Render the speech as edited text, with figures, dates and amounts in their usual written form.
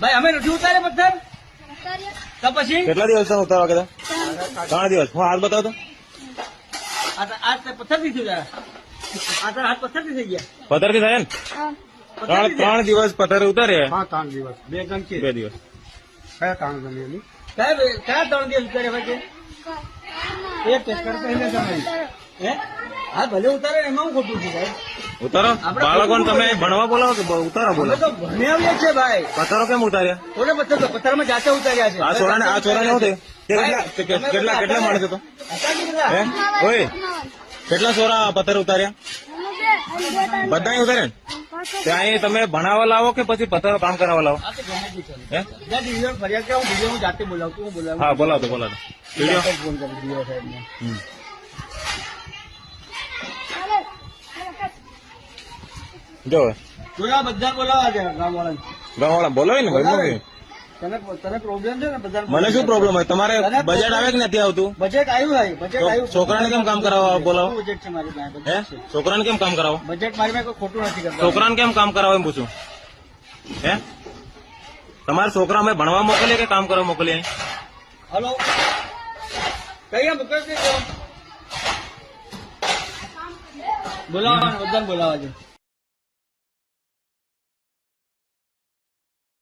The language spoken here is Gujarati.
ભાઈ અમે નથી ઉતારે પથ્થર તો પછી કેટલા દિવસ ઉતારવા કીધા? 3 દિવસ. હું હાથ બતાવતો. આ પથ્થર થી થયું આ હાથ પથ્થર થી થઈ ગયા. પથ્થર થી થાય ને? 3 દિવસ પથ્થર ઉતાર્યા. હા 3 દિવસ 2 ગણ છે. 2 દિવસ. કયા 3 ગણ એની? કયા 3 દિવસ ઉતારે ભાઈ? એક ટેક્ટર કહીને તમારી હે હા ભલે ઉતારે ને એમાં હું ખોટું છે સાહેબ. ઉતારો. બાળકોને તમે ભણવા બોલાવો કે ઉતારો અમે બોલાવો? તો ભણ્યા છે ભાઈ. પથ્થરો કેમ ઉતાર્યા? કોને પથ્થરમાં જાતે ઉતાર્યા છે. આ છોરાને શું થયું? કેટલા માણસ હતો? હે ઓય કેટલા છોરા પથ્થર ઉતાર્યા? બધા ઉતાર્યા ને? ત્યાં તમે ભણાવવા લાવો કે પછી પથ્થરો કામ કરાવવા લાવો? હે ફરિયાદ કરાવું વિડીયો હું જાતે બોલાવતું હું બોલાવું. હા બોલાવતો વિડીયો. ફોન કરું વિડીયો સાહેબને. જો જોયા બધા બોલાવા છે ગામવાળાને. ગામવાળા બોલાવે ને ભાઈ. તને પ્રોબ્લેમ છે ને બધા. મને શું પ્રોબ્લેમ હોય? તમારે બજેટ આવે કે નથી આવતું? બજેટ આવ્યું ભાઈ બજેટ આવ્યું. છોકરાને કેમ કામ કરાવવા બોલાવો? બજેટ છે મારી પાસે. હે છોકરાને કેમ કામ કરાવો? બજેટ મારી પાસે કોઈ ખોટું નથી કરતા. છોકરાને કેમ કામ કરાવો એમ પૂછું? હે તમારા છોકરા અમે ભણવા મોકલીએ કે કામ કરવા મોકલીએ? હલો કઈ મોકલી બોલાવા બધાને બોલાવા છે.